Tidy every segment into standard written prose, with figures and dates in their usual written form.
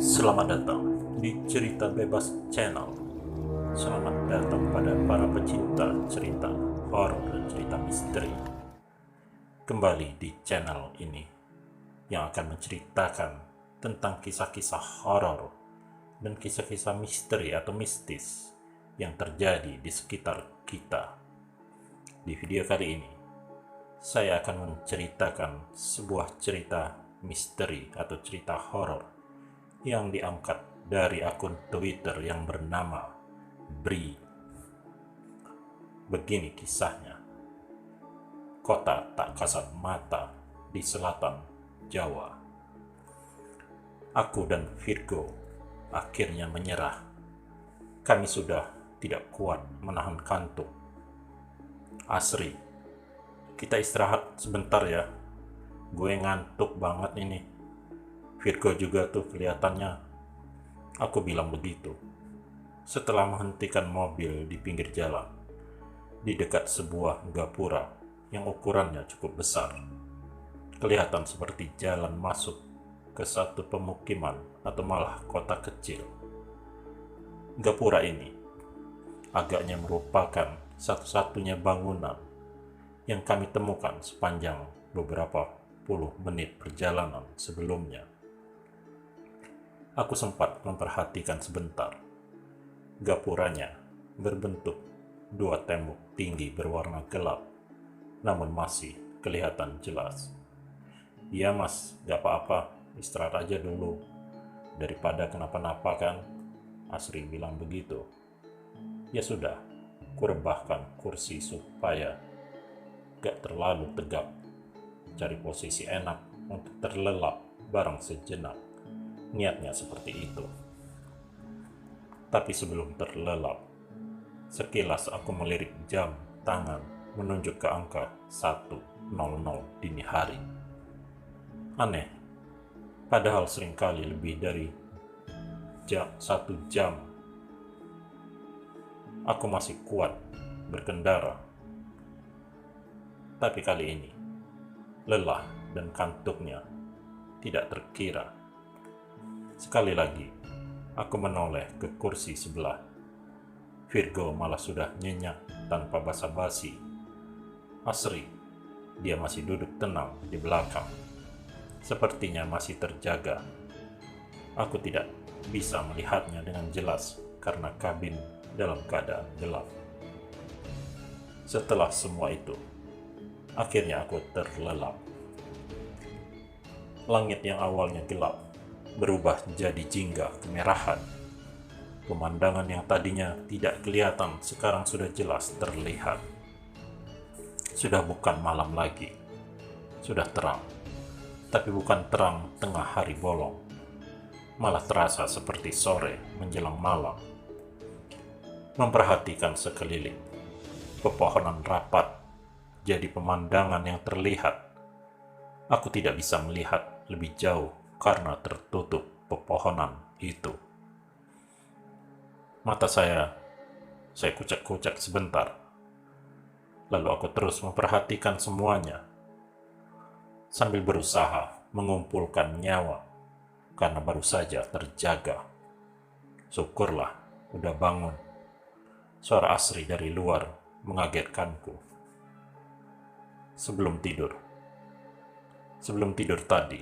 Selamat datang di Cerita Bebas Channel. Selamat datang pada para pecinta cerita horor dan cerita misteri. Kembali di channel ini yang akan menceritakan tentang kisah-kisah horor dan kisah-kisah misteri atau mistis yang terjadi di sekitar kita. Di video kali ini, saya akan menceritakan sebuah cerita misteri atau cerita horor yang diangkat dari akun Twitter yang bernama Bri. Begini kisahnya. Kota tak kasat mata di selatan Jawa. Aku dan Virgo akhirnya menyerah. Kami sudah tidak kuat menahan kantuk. Asri, kita istirahat sebentar ya. Gue ngantuk banget ini. Virgo juga tuh kelihatannya. Aku bilang begitu. Setelah menghentikan mobil di pinggir jalan, di dekat sebuah gapura yang ukurannya cukup besar. Kelihatan seperti jalan masuk ke satu pemukiman atau malah kota kecil. Gapura ini agaknya merupakan satu-satunya bangunan yang kami temukan sepanjang beberapa puluh menit perjalanan sebelumnya. Aku sempat memperhatikan sebentar. Gapuranya berbentuk dua tembok tinggi berwarna gelap, namun masih kelihatan jelas. Iya mas, gak apa-apa, istirahat aja dulu. Daripada kenapa-napa kan, Asri bilang begitu. Ya sudah, kurebahkan kursi supaya gak terlalu tegap. Cari posisi enak untuk terlelap bareng sejenak. Niatnya seperti itu. Tapi sebelum terlelap, sekilas aku melirik jam tangan menunjuk ke angka 1.00 dini hari. Aneh, padahal seringkali lebih dari 1 jam aku masih kuat berkendara. Tapi kali ini, lelah dan kantuknya tidak terkira. Sekali lagi, aku menoleh ke kursi sebelah. Virgo malah sudah nyenyak tanpa basa-basi. Asri, dia masih duduk tenang di belakang. Sepertinya masih terjaga. Aku tidak bisa melihatnya dengan jelas karena kabin dalam keadaan gelap. Setelah semua itu, akhirnya aku terlelap. Langit yang awalnya gelap berubah jadi jingga kemerahan. Pemandangan yang tadinya tidak kelihatan sekarang sudah jelas terlihat. Sudah bukan malam lagi, sudah terang. Tapi bukan terang tengah hari bolong, malah terasa seperti sore menjelang malam. Memperhatikan sekeliling, pepohonan rapat jadi pemandangan yang terlihat. Aku tidak bisa melihat lebih jauh karena tertutup pepohonan itu. Mata saya kucek-kucek sebentar. Lalu aku terus memperhatikan semuanya, sambil berusaha mengumpulkan nyawa karena baru saja terjaga. Syukurlah udah bangun. Suara Asri dari luar mengagetkanku. Sebelum tidur tadi,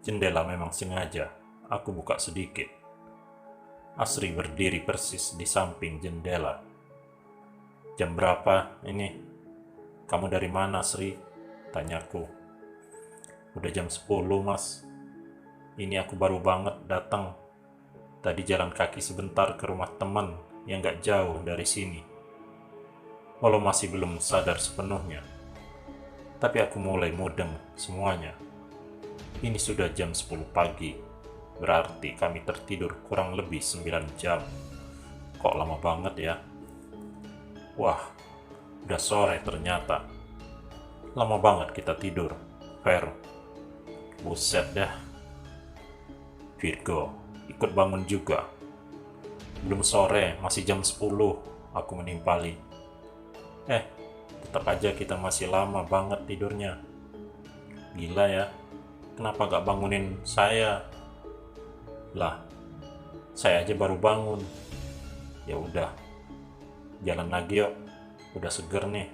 jendela memang sengaja aku buka sedikit. Asri berdiri persis di samping jendela. Jam berapa ini? Kamu dari mana, Asri? Tanyaku. Udah jam 10, mas. Ini aku baru banget datang. Tadi jalan kaki sebentar ke rumah teman yang gak jauh dari sini. Walau masih belum sadar sepenuhnya, tapi aku mulai mudeng semuanya. Ini sudah jam 10 pagi, berarti kami tertidur kurang lebih 9 jam. Kok lama banget ya? Wah, udah sore ternyata. Lama banget kita tidur, Fer. Buset dah. Virgo ikut bangun juga. Belum sore, masih jam 10, aku menimpali. Tetap aja kita masih lama banget tidurnya. Gila ya, kenapa gak bangunin saya? Lah, saya aja baru bangun. Ya udah, jalan lagi yuk. Udah seger nih.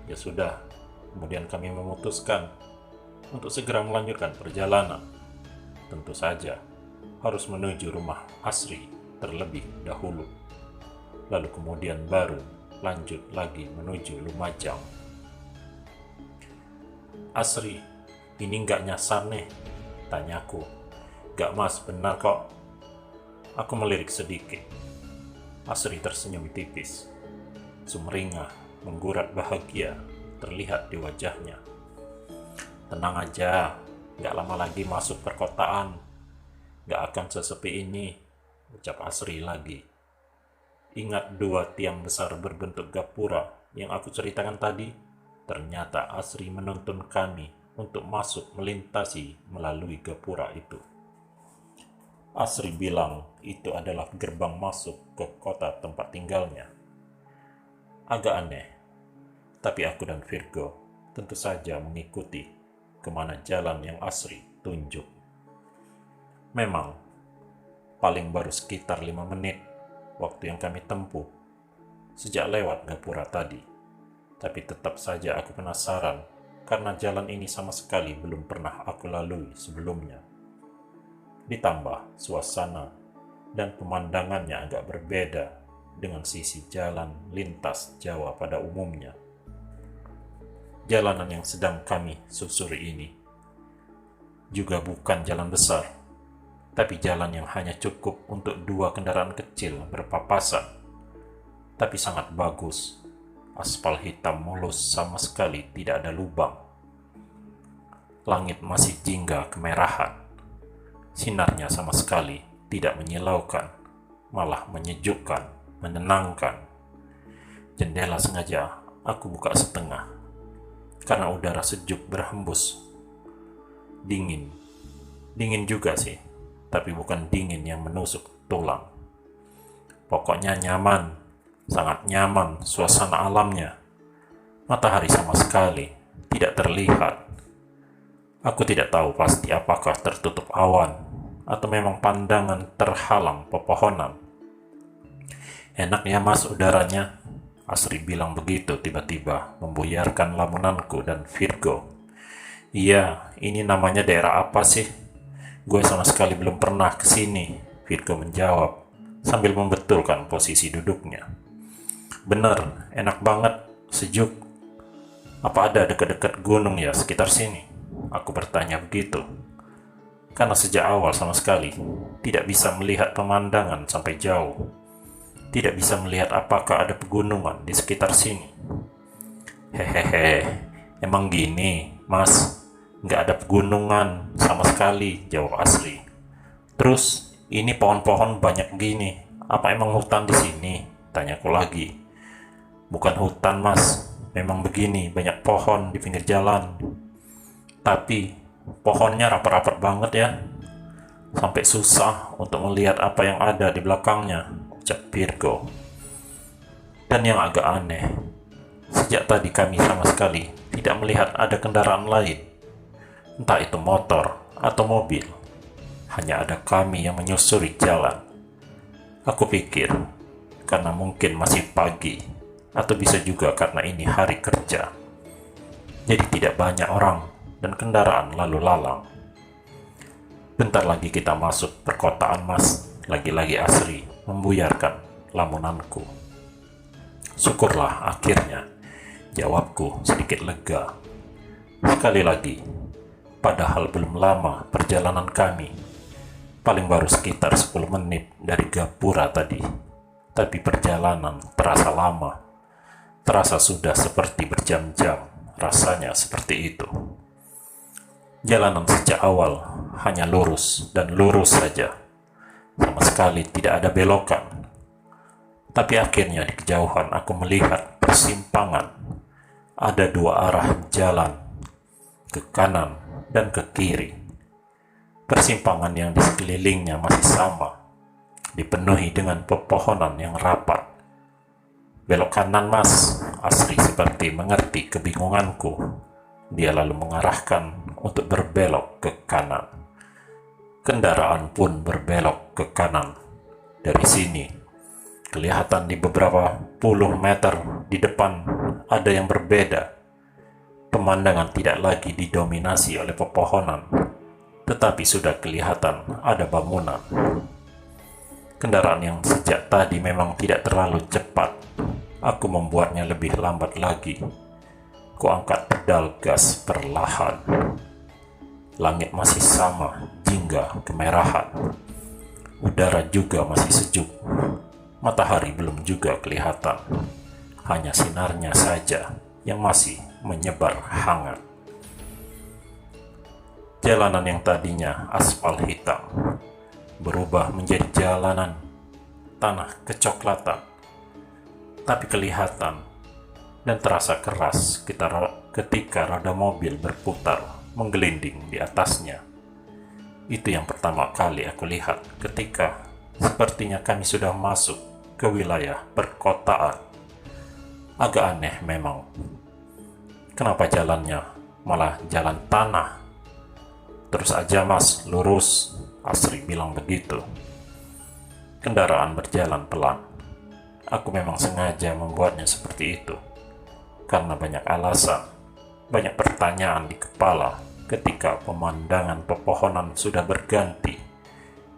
Ya sudah, kemudian kami memutuskan untuk segera melanjutkan perjalanan. Tentu saja, harus menuju rumah Asri terlebih dahulu. Lalu kemudian baru lanjut lagi menuju Lumajang. Asri, ini nggak nyasar nih? Tanyaku. Gak mas, benar kok. Aku melirik sedikit. Asri tersenyum tipis. Sumringah, menggurat bahagia terlihat di wajahnya. Tenang aja, gak lama lagi masuk perkotaan. Gak akan sesepi ini, ucap Asri lagi. Ingat 2 tiang besar berbentuk gapura yang aku ceritakan tadi? Ternyata Asri menuntun kami untuk masuk melintasi melalui gapura itu. Asri bilang itu adalah gerbang masuk ke kota tempat tinggalnya. Agak aneh, tapi aku dan Virgo tentu saja mengikuti kemana jalan yang Asri tunjuk. Memang, paling baru sekitar 5 menit waktu yang kami tempuh sejak lewat gapura tadi. Tapi tetap saja aku penasaran karena jalan ini sama sekali belum pernah aku lalui sebelumnya. Ditambah suasana dan pemandangannya agak berbeda dengan sisi jalan lintas Jawa pada umumnya. Jalanan yang sedang kami susuri ini juga bukan jalan besar, tapi jalan yang hanya cukup untuk 2 kendaraan kecil berpapasan, tapi sangat bagus. Aspal hitam mulus sama sekali tidak ada lubang. Langit masih jingga kemerahan. Sinarnya sama sekali tidak menyilaukan, malah menyejukkan, menenangkan. Jendela sengaja aku buka setengah, karena udara sejuk berhembus. Dingin juga sih, tapi bukan dingin yang menusuk tulang. Pokoknya nyaman, sangat nyaman suasana alamnya. Matahari sama sekali tidak terlihat. Aku tidak tahu pasti apakah tertutup awan atau memang pandangan terhalang pepohonan. Enak ya mas udaranya, Asri bilang begitu tiba-tiba membuyarkan lamunanku dan Virgo. Iya, ini namanya daerah apa sih? Gue sama sekali belum pernah ke sini, Virgo menjawab sambil membetulkan posisi duduknya. Bener, enak banget, sejuk. Apa ada dekat-dekat gunung ya sekitar sini? Aku bertanya begitu. Karena sejak awal sama sekali tidak bisa melihat pemandangan sampai jauh. Tidak bisa melihat apakah ada pegunungan di sekitar sini. Hehehe, emang gini, mas? Nggak ada pegunungan sama sekali, jawab Asri. Terus, ini pohon-pohon banyak gini. Apa emang hutan di sini? Tanyaku lagi. Bukan hutan, mas. Memang begini, banyak pohon di pinggir jalan. Tapi, pohonnya rapat-rapat banget ya. Sampai susah untuk melihat apa yang ada di belakangnya, ucap Virgo. Dan yang agak aneh, sejak tadi kami sama sekali tidak melihat ada kendaraan lain. Entah itu motor atau mobil. Hanya ada kami yang menyusuri jalan. Aku pikir, karena mungkin masih pagi, atau bisa juga karena ini hari kerja. Jadi tidak banyak orang dan kendaraan lalu lalang. Bentar lagi kita masuk perkotaan mas, lagi-lagi Asri membuyarkan lamunanku. Syukurlah akhirnya, jawabku sedikit lega. Sekali lagi, padahal belum lama perjalanan kami, paling baru sekitar 10 menit dari gapura tadi, tapi perjalanan terasa lama, terasa sudah seperti berjam-jam, rasanya seperti itu. Jalanan sejak awal hanya lurus dan lurus saja. Sama sekali tidak ada belokan. Tapi akhirnya di kejauhan aku melihat persimpangan. Ada 2 arah jalan, ke kanan dan ke kiri. Persimpangan yang di sekelilingnya masih sama, dipenuhi dengan pepohonan yang rapat. Belok kanan mas, Asri seperti mengerti kebingunganku. Dia lalu mengarahkan untuk berbelok ke kanan. Kendaraan pun berbelok ke kanan. Dari sini, kelihatan di beberapa puluh meter di depan ada yang berbeda. Pemandangan tidak lagi didominasi oleh pepohonan, tetapi sudah kelihatan ada bangunan. Kendaraan yang sejak tadi memang tidak terlalu cepat. Aku membuatnya lebih lambat lagi. Kuangkat pedal gas perlahan. Langit masih sama, jingga kemerahan. Udara juga masih sejuk. Matahari belum juga kelihatan. Hanya sinarnya saja yang masih menyebar hangat. Jalanan yang tadinya aspal hitam berubah menjadi jalanan tanah kecoklatan, tapi kelihatan dan terasa keras ketika roda mobil berputar menggelinding di atasnya. Itu yang pertama kali aku lihat ketika sepertinya kami sudah masuk ke wilayah perkotaan. Agak aneh memang. Kenapa jalannya malah jalan tanah? Terus aja mas, lurus. Asri bilang begitu. Kendaraan berjalan pelan. Aku memang sengaja membuatnya seperti itu. Karena banyak alasan, banyak pertanyaan di kepala ketika pemandangan pepohonan sudah berganti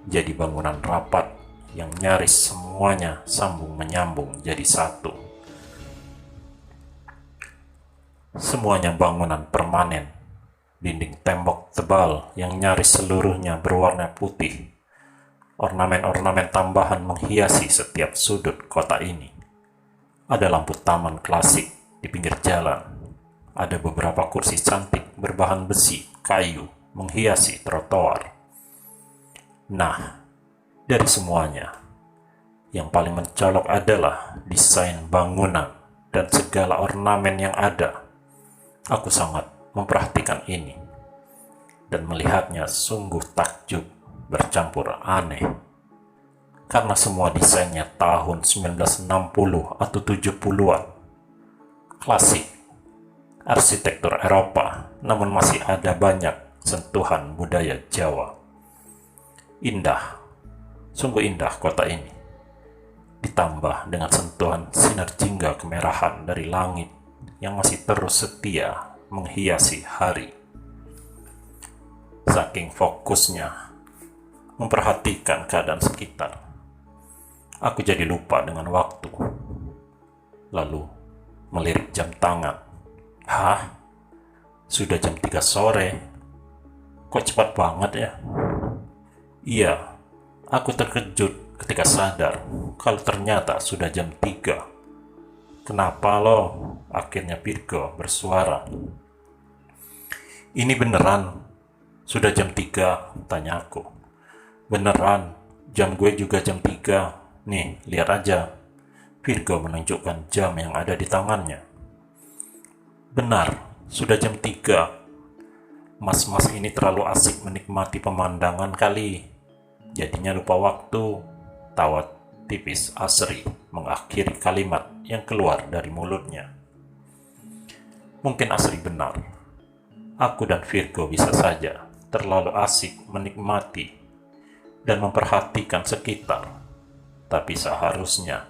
jadi bangunan rapat yang nyaris semuanya sambung menyambung jadi satu. Semuanya bangunan permanen, dinding tembok tebal yang nyaris seluruhnya berwarna putih. Ornamen-ornamen tambahan menghiasi setiap sudut kota ini. Ada lampu taman klasik di pinggir jalan. Ada beberapa kursi cantik berbahan besi, kayu, menghiasi trotoar. Nah, dari semuanya, yang paling mencolok adalah desain bangunan dan segala ornamen yang ada. Aku sangat memperhatikan ini dan melihatnya sungguh takjub bercampur aneh. Karena semua desainnya tahun 1960 atau 70-an. Klasik. Arsitektur Eropa, namun masih ada banyak sentuhan budaya Jawa. Indah, sungguh indah kota ini. Ditambah dengan sentuhan sinar jingga kemerahan dari langit yang masih terus setia menghiasi hari. Saking fokusnya memperhatikan keadaan sekitar, aku jadi lupa dengan waktu. Lalu melirik jam tangan. Hah? Sudah jam 3 sore? Kok cepat banget ya? Iya, aku terkejut ketika sadar kalau ternyata sudah jam 3. Kenapa lo? Akhirnya Virgo bersuara. Ini beneran? Sudah jam 3, tanya aku. Beneran, jam gue juga jam 3. Nih, lihat aja. Virgo menunjukkan jam yang ada di tangannya. Benar, sudah jam 3. Mas-mas ini terlalu asik menikmati pemandangan kali. Jadinya lupa waktu. Tawa tipis Asri mengakhiri kalimat yang keluar dari mulutnya. Mungkin Asri benar. Aku dan Virgo bisa saja terlalu asik menikmati dan memperhatikan sekitar. Tapi seharusnya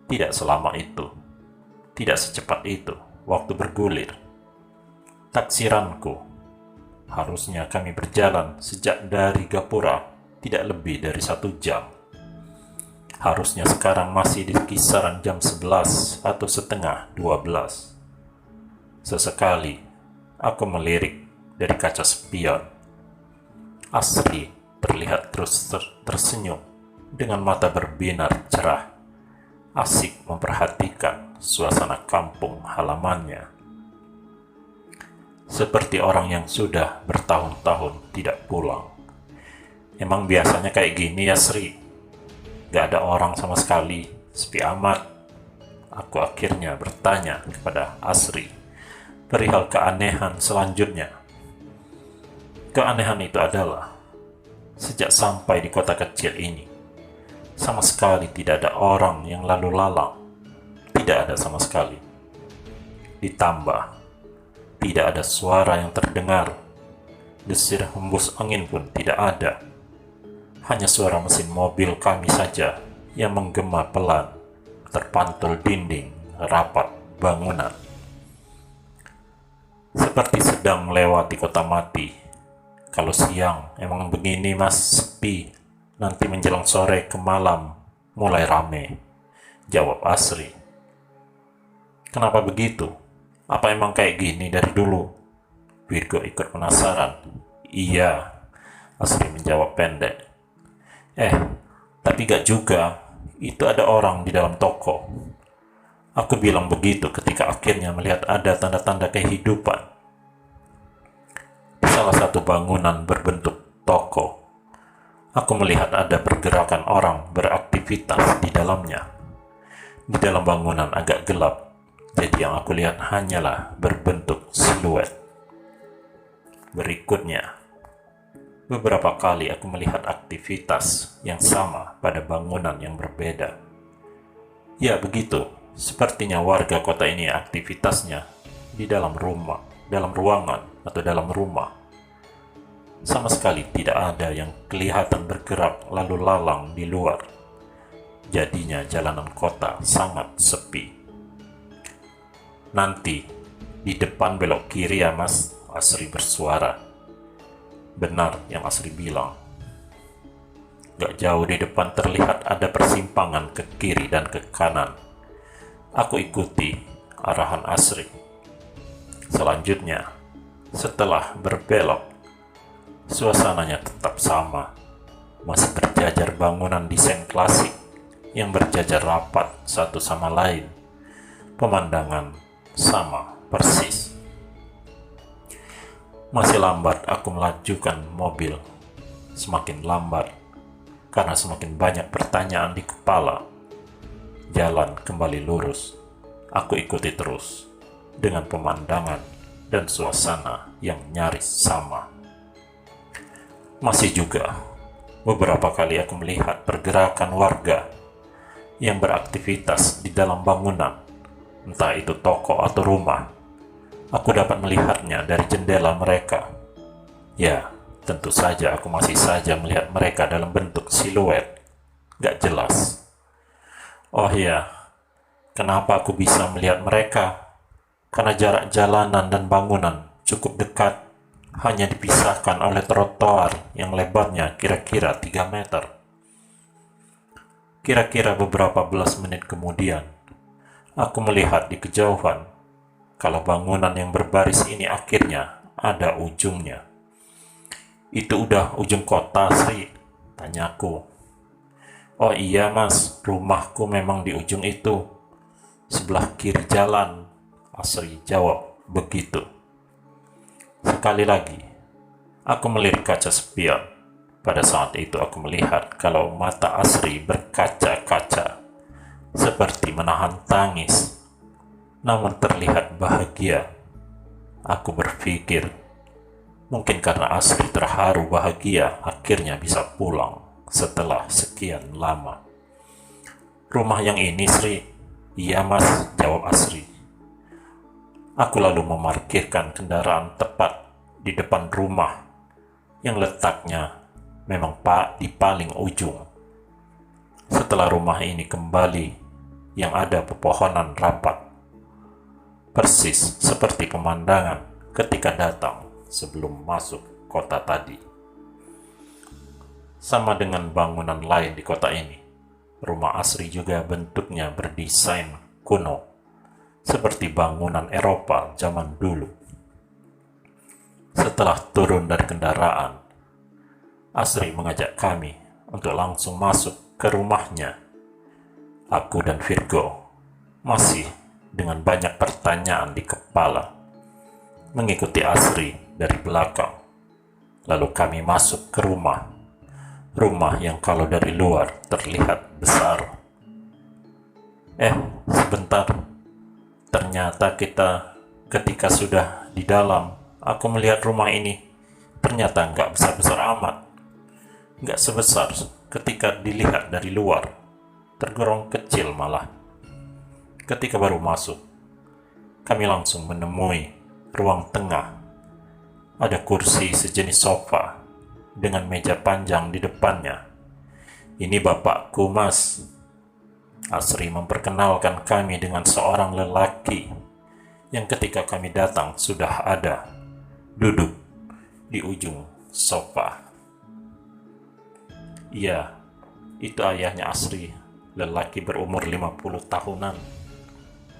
tidak selama itu. Tidak secepat itu. Waktu bergulir. Taksiranku, harusnya kami berjalan sejak dari Gapura tidak lebih dari 1 jam. Harusnya sekarang masih di kisaran jam 11 atau setengah 12. Sesekali, aku melirik dari kaca spion. Asri terlihat terus tersenyum dengan mata berbinar cerah. Asik memperhatikan suasana kampung halamannya. Seperti orang yang sudah bertahun-tahun tidak pulang. Emang biasanya kayak gini ya Sri? Gak ada orang sama sekali, sepi amat. Aku akhirnya bertanya kepada Asri perihal keanehan selanjutnya. Keanehan itu adalah sejak sampai di kota kecil ini, sama sekali tidak ada orang yang lalu lalang. Tidak ada sama sekali. Ditambah, tidak ada suara yang terdengar. Desir hembus angin pun tidak ada. Hanya suara mesin mobil kami saja yang menggema pelan, terpantul dinding rapat bangunan. Seperti sedang melewati kota mati. Kalau siang emang begini mas, sepi. Nanti menjelang sore ke malam mulai rame, jawab Asri. Kenapa begitu? Apa emang kayak gini dari dulu? Virgo ikut penasaran. Iya, Asri menjawab pendek. Tapi gak juga. Itu ada orang di dalam toko. Aku bilang begitu ketika akhirnya melihat ada tanda-tanda kehidupan. Di salah satu bangunan berbentuk toko, aku melihat ada pergerakan orang beraktivitas di dalamnya. Di dalam bangunan agak gelap, jadi yang aku lihat hanyalah berbentuk siluet. Berikutnya, beberapa kali aku melihat aktivitas yang sama pada bangunan yang berbeda. Ya begitu, sepertinya warga kota ini aktivitasnya di dalam rumah, dalam ruangan atau dalam rumah. Sama sekali tidak ada yang kelihatan bergerak lalu lalang di luar. Jadinya jalanan kota sangat sepi. Nanti, di depan belok kiri ya mas, Asri bersuara. Benar yang Asri bilang. Gak jauh di depan terlihat ada persimpangan ke kiri dan ke kanan. Aku ikuti arahan Asri. Selanjutnya, setelah berbelok, suasananya tetap sama. Masih berjajar bangunan desain klasik yang berjajar rapat satu sama lain. Pemandangan sama persis. Masih lambat aku melajukan mobil. Semakin lambat, karena semakin banyak pertanyaan di kepala. Jalan kembali lurus. Aku ikuti terus, dengan pemandangan dan suasana yang nyaris sama. Masih juga, beberapa kali aku melihat pergerakan warga yang beraktivitas di dalam bangunan, entah itu toko atau rumah. Aku dapat melihatnya dari jendela mereka. Ya, tentu saja aku masih saja melihat mereka dalam bentuk siluet. Gak jelas. Oh ya, kenapa aku bisa melihat mereka? Karena jarak jalanan dan bangunan cukup dekat. Hanya dipisahkan oleh trotoar yang lebarnya kira-kira 3 meter. Kira-kira beberapa belas menit kemudian, aku melihat di kejauhan kalau bangunan yang berbaris ini akhirnya ada ujungnya. Itu udah ujung kota, Sri, tanyaku. Oh iya mas, rumahku memang di ujung itu, sebelah kiri jalan, Asri jawab begitu. Sekali lagi, aku melirik kaca spion. Pada saat itu aku melihat kalau mata Asri berkaca-kaca, seperti menahan tangis, namun terlihat bahagia. Aku berpikir, mungkin karena Asri terharu bahagia akhirnya bisa pulang setelah sekian lama. Rumah yang ini, Sri? Iya mas, jawab Asri. Aku lalu memarkirkan kendaraan tepat di depan rumah yang letaknya memang di paling ujung. Setelah rumah ini kembali, yang ada pepohonan rapat, persis seperti pemandangan ketika datang sebelum masuk kota tadi. Sama dengan bangunan lain di kota ini, rumah Asri juga bentuknya berdesain kuno, seperti bangunan Eropa zaman dulu. Setelah turun dari kendaraan, Asri mengajak kami untuk langsung masuk ke rumahnya. Aku dan Virgo masih dengan banyak pertanyaan di kepala, mengikuti Asri dari belakang. Lalu kami masuk ke rumah yang kalau dari luar terlihat besar. Sebentar, ternyata ketika sudah di dalam, aku melihat rumah ini ternyata nggak besar-besar amat. Nggak sebesar ketika dilihat dari luar, tergolong kecil malah. Ketika baru masuk, kami langsung menemui ruang tengah. Ada kursi sejenis sofa dengan meja panjang di depannya. Ini bapakku, Mas. Asri memperkenalkan kami dengan seorang lelaki yang ketika kami datang sudah ada duduk di ujung sofa. Iya, itu ayahnya Asri, lelaki berumur 50 tahunan,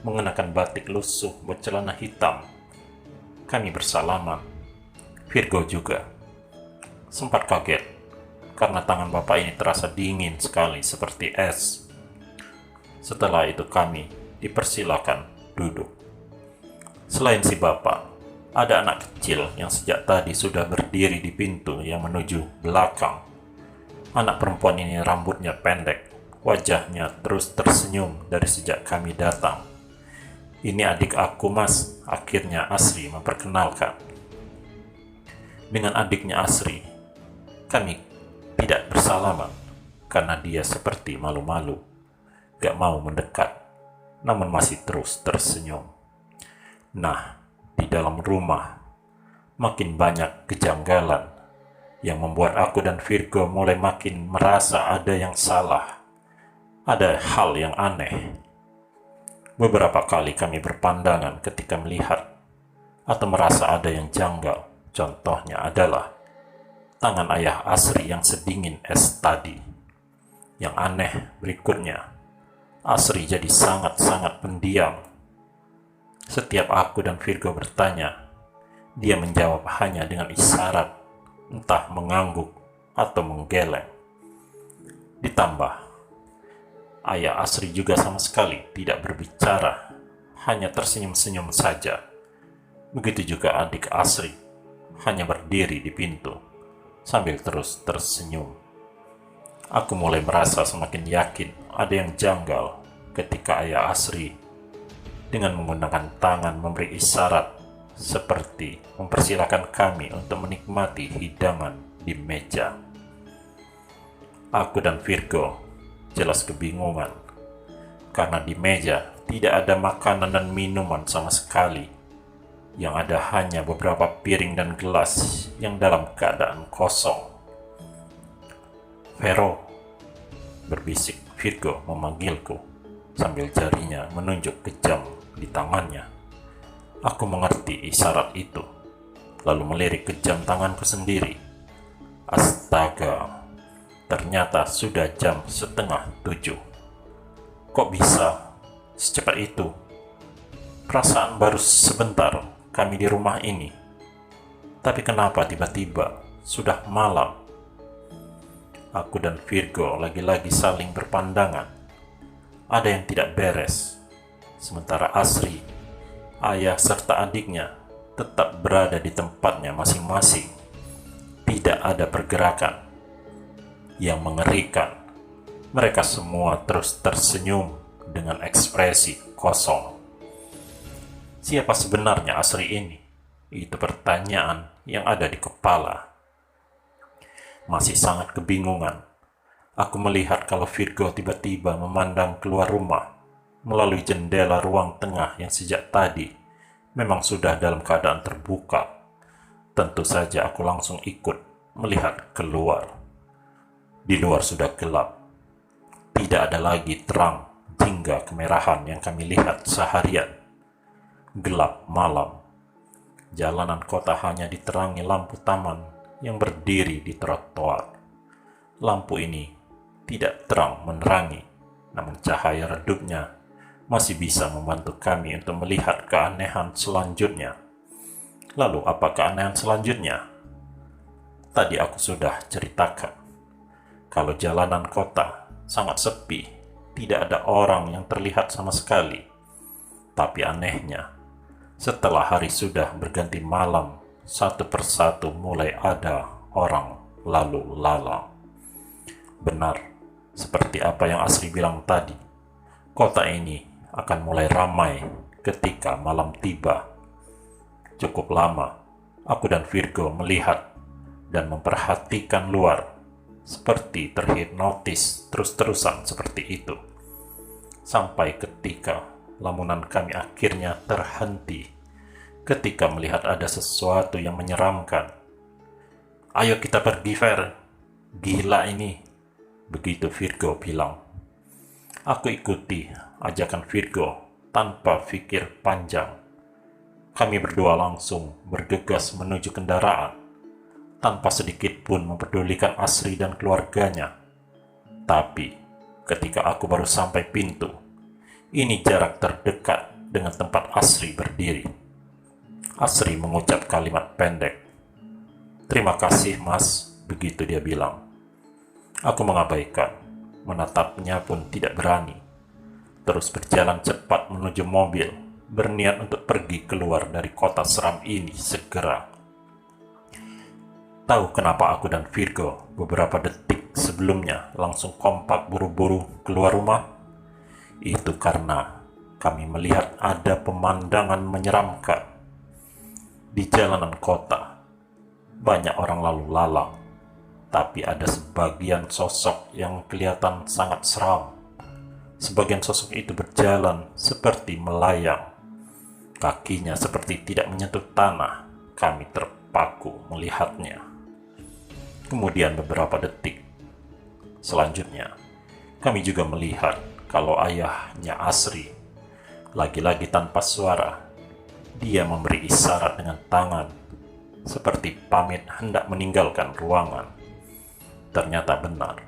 mengenakan batik lusuh bercelana hitam. Kami bersalaman. Virgo juga. Sempat kaget, karena tangan bapak ini terasa dingin sekali seperti es. Setelah itu kami dipersilakan duduk. Selain si bapak, ada anak kecil yang sejak tadi sudah berdiri di pintu yang menuju belakang. Anak perempuan ini rambutnya pendek, wajahnya terus tersenyum dari sejak kami datang. Ini adik aku, Mas, akhirnya Asri memperkenalkan. Dengan adiknya Asri, kami tidak bersalaman karena dia seperti malu-malu, gak mau mendekat, namun masih terus tersenyum. Nah, di dalam rumah, makin banyak kejanggalan yang membuat aku dan Virgo mulai makin merasa ada yang salah, ada hal yang aneh. Beberapa kali kami berpandangan ketika melihat atau merasa ada yang janggal. Contohnya adalah tangan ayah Asri yang sedingin es tadi. Yang aneh berikutnya, Asri jadi sangat-sangat pendiam. Setiap aku dan Virgo bertanya, dia menjawab hanya dengan isyarat, entah mengangguk atau menggeleng. Ditambah, ayah Asri juga sama sekali tidak berbicara, hanya tersenyum-senyum saja. Begitu juga adik Asri, hanya berdiri di pintu, sambil terus tersenyum. Aku mulai merasa semakin yakin ada yang janggal ketika ayah Asri dengan menggunakan tangan memberi isyarat seperti mempersilahkan kami untuk menikmati hidangan di meja. Aku dan Virgo jelas kebingungan, karena di meja tidak ada makanan dan minuman sama sekali. Yang ada hanya beberapa piring dan gelas yang dalam keadaan kosong. Vero, berbisik Virgo memanggilku sambil jarinya menunjuk ke jam di tangannya. Aku mengerti isyarat itu, lalu melirik ke jam tanganku sendiri. Astaga, ternyata sudah jam 6:30. Kok bisa secepat itu? Perasaan baru sebentar kami di rumah ini, tapi kenapa tiba-tiba sudah malam? Aku dan Virgo lagi-lagi saling berpandangan. Ada yang tidak beres. Sementara Asri, ayah serta adiknya tetap berada di tempatnya masing-masing. Tidak ada pergerakan. Yang mengerikan, mereka semua terus tersenyum dengan ekspresi kosong. Siapa sebenarnya Asri ini? Itu pertanyaan yang ada di kepala. Masih sangat kebingungan. Aku melihat kalau Virgo tiba-tiba memandang keluar rumah melalui jendela ruang tengah yang sejak tadi memang sudah dalam keadaan terbuka. Tentu saja aku langsung ikut melihat keluar. Di luar sudah gelap. Tidak ada lagi terang hingga kemerahan yang kami lihat seharian. Gelap malam. Jalanan kota hanya diterangi lampu taman yang berdiri di trotoar. Lampu ini tidak terang menerangi, namun cahaya redupnya masih bisa membantu kami untuk melihat keanehan selanjutnya. Lalu apa keanehan selanjutnya? Tadi aku sudah ceritakan kalau jalanan kota sangat sepi, tidak ada orang yang terlihat sama sekali. Tapi anehnya, setelah hari sudah berganti malam, satu persatu mulai ada orang lalu lalang. Benar, seperti apa yang Asri bilang tadi, kota ini akan mulai ramai ketika malam tiba. Cukup lama, aku dan Virgo melihat dan memperhatikan luar, seperti terhipnotis terus-terusan seperti itu. Sampai ketika lamunan kami akhirnya terhenti ketika melihat ada sesuatu yang menyeramkan. "Ayo kita pergi, Fer. Gila ini," Begitu Virgo bilang. Aku ikuti ajakan Virgo tanpa pikir panjang. Kami berdua langsung bergegas menuju kendaraan, tanpa sedikit pun mempedulikan Asri dan keluarganya. Tapi, ketika aku baru sampai pintu, ini jarak terdekat dengan tempat Asri berdiri. Asri mengucap kalimat pendek. "Terima kasih, Mas," begitu dia bilang. Aku mengabaikan, menatapnya pun tidak berani. Terus berjalan cepat menuju mobil, berniat untuk pergi keluar dari kota seram ini segera. Tahu kenapa aku dan Virgo beberapa detik sebelumnya langsung kompak buru-buru keluar rumah? Itu karena kami melihat ada pemandangan menyeramkan. Di jalanan kota, banyak orang lalu lalang, tapi ada sebagian sosok yang kelihatan sangat seram. Sebagian sosok itu berjalan seperti melayang. Kakinya seperti tidak menyentuh tanah. Kami terpaku melihatnya. Kemudian beberapa detik selanjutnya, kami juga melihat kalau ayahnya Asri, lagi-lagi tanpa suara, dia memberi isyarat dengan tangan, seperti pamit hendak meninggalkan ruangan. Ternyata benar,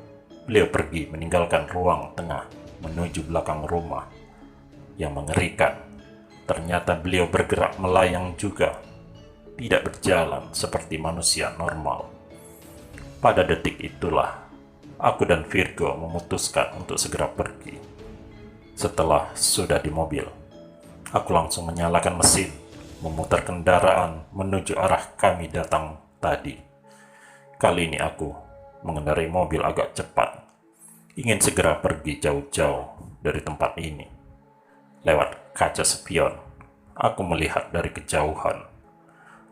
beliau pergi meninggalkan ruang tengah menuju belakang rumah. Yang mengerikan, ternyata beliau bergerak melayang juga, tidak berjalan seperti manusia normal. Pada detik itulah, aku dan Virgo memutuskan untuk segera pergi. Setelah sudah di mobil, aku langsung menyalakan mesin, memutar kendaraan menuju arah kami datang tadi. Kali ini aku mengendarai mobil agak cepat, ingin segera pergi jauh-jauh dari tempat ini. Lewat kaca spion, aku melihat dari kejauhan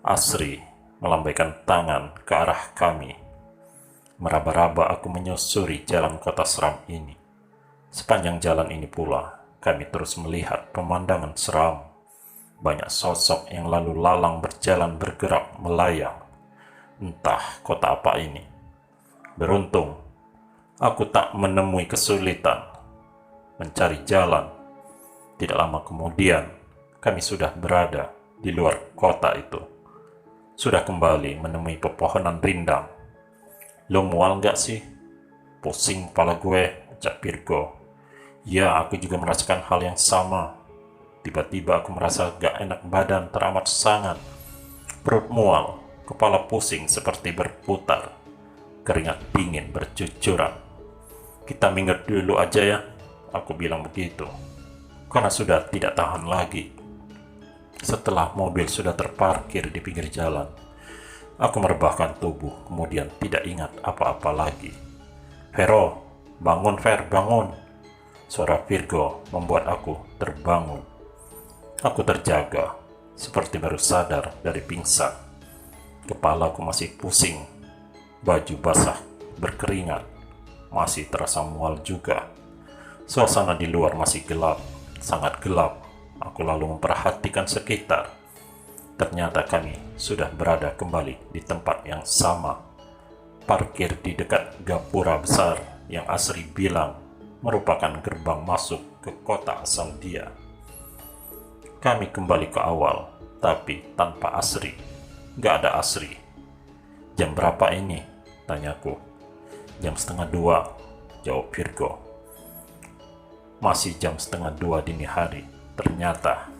Asri melambaikan tangan ke arah kami. Meraba-raba aku menyusuri jalan kota seram ini. Sepanjang jalan ini pula, kami terus melihat pemandangan seram. Banyak sosok yang lalu lalang berjalan bergerak melayang. Entah kota apa ini. Beruntung, aku tak menemui kesulitan mencari jalan. Tidak lama kemudian, kami sudah berada di luar kota itu. Sudah kembali menemui pepohonan rindang. "Lo mual gak sih? Pusing kepala gue," ucap Virgo. Ya, aku juga merasakan hal yang sama. Tiba-tiba aku merasa gak enak badan teramat sangat. Perut mual, kepala pusing seperti berputar. Keringat dingin bercucuran. "Kita minggir dulu aja ya," aku bilang begitu. Karena sudah tidak tahan lagi. Setelah mobil sudah terparkir di pinggir jalan, aku merebahkan tubuh, kemudian tidak ingat apa-apa lagi. "Vero, bangun Ver, bangun!" Suara Virgo membuat aku terbangun. Aku terjaga, seperti baru sadar dari pingsan. Kepalaku masih pusing, baju basah, berkeringat, masih terasa mual juga. Suasana di luar masih gelap, sangat gelap. Aku lalu memperhatikan sekitar. Ternyata kami sudah berada kembali di tempat yang sama. Parkir di dekat gapura besar yang Asri bilang merupakan gerbang masuk ke kota asal dia. Kami kembali ke awal, tapi tanpa Asri. Gak ada Asri. "Jam berapa ini?" tanyaku. "Jam 1:30, jawab Virgo. Masih jam 1:30 dini hari. Ternyata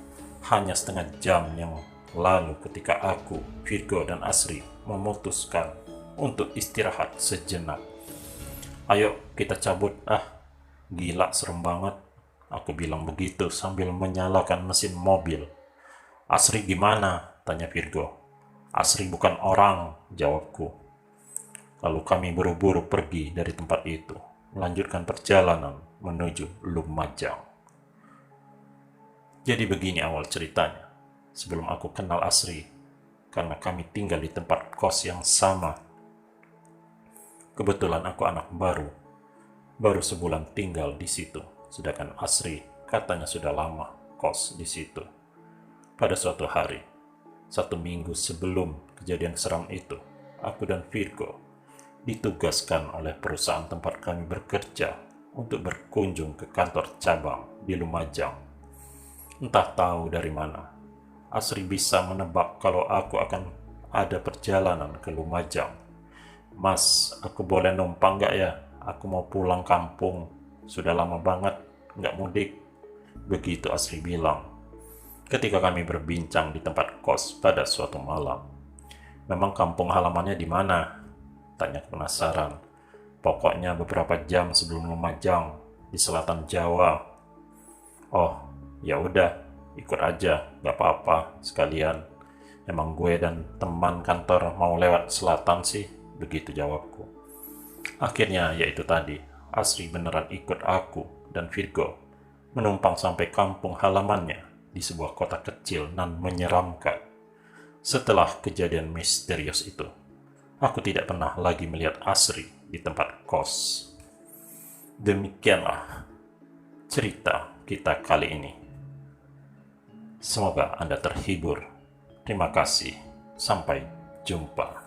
hanya setengah jam yang lalu ketika aku, Virgo, dan Asri memutuskan untuk istirahat sejenak. "Ayo kita cabut, gila serem banget," aku bilang begitu sambil menyalakan mesin mobil. "Asri gimana?" tanya Virgo. "Asri bukan orang," jawabku. Lalu kami buru-buru pergi dari tempat itu, melanjutkan perjalanan menuju Lumajang. Jadi begini awal ceritanya. Sebelum aku kenal Asri, karena kami tinggal di tempat kos yang sama. Kebetulan aku anak baru sebulan tinggal di situ, sedangkan Asri katanya sudah lama kos di situ. Pada suatu hari, 1 minggu sebelum kejadian seram itu, aku dan Virgo ditugaskan oleh perusahaan tempat kami bekerja untuk berkunjung ke kantor cabang di Lumajang. Entah tahu dari mana, Asri bisa menebak kalau aku akan ada perjalanan ke Lumajang. Mas, aku boleh numpang gak ya? Aku mau pulang kampung. Sudah lama banget gak mudik. Begitu Asri bilang ketika kami berbincang di tempat kos pada suatu malam. Memang kampung halamannya di mana? Tanya penasaran. Pokoknya beberapa jam sebelum Lumajang, di selatan Jawa. Oh, ya udah, ikut aja, gak apa-apa sekalian. Emang gue dan teman kantor mau lewat selatan sih, begitu jawabku. Akhirnya yaitu tadi, Asri beneran ikut aku dan Virgo menumpang sampai kampung halamannya di sebuah kota kecil dan menyeramkan. Setelah kejadian misterius itu, aku tidak pernah lagi melihat Asri di tempat kos. Demikianlah cerita kita kali ini. Semoga Anda terhibur. Terima kasih. Sampai jumpa.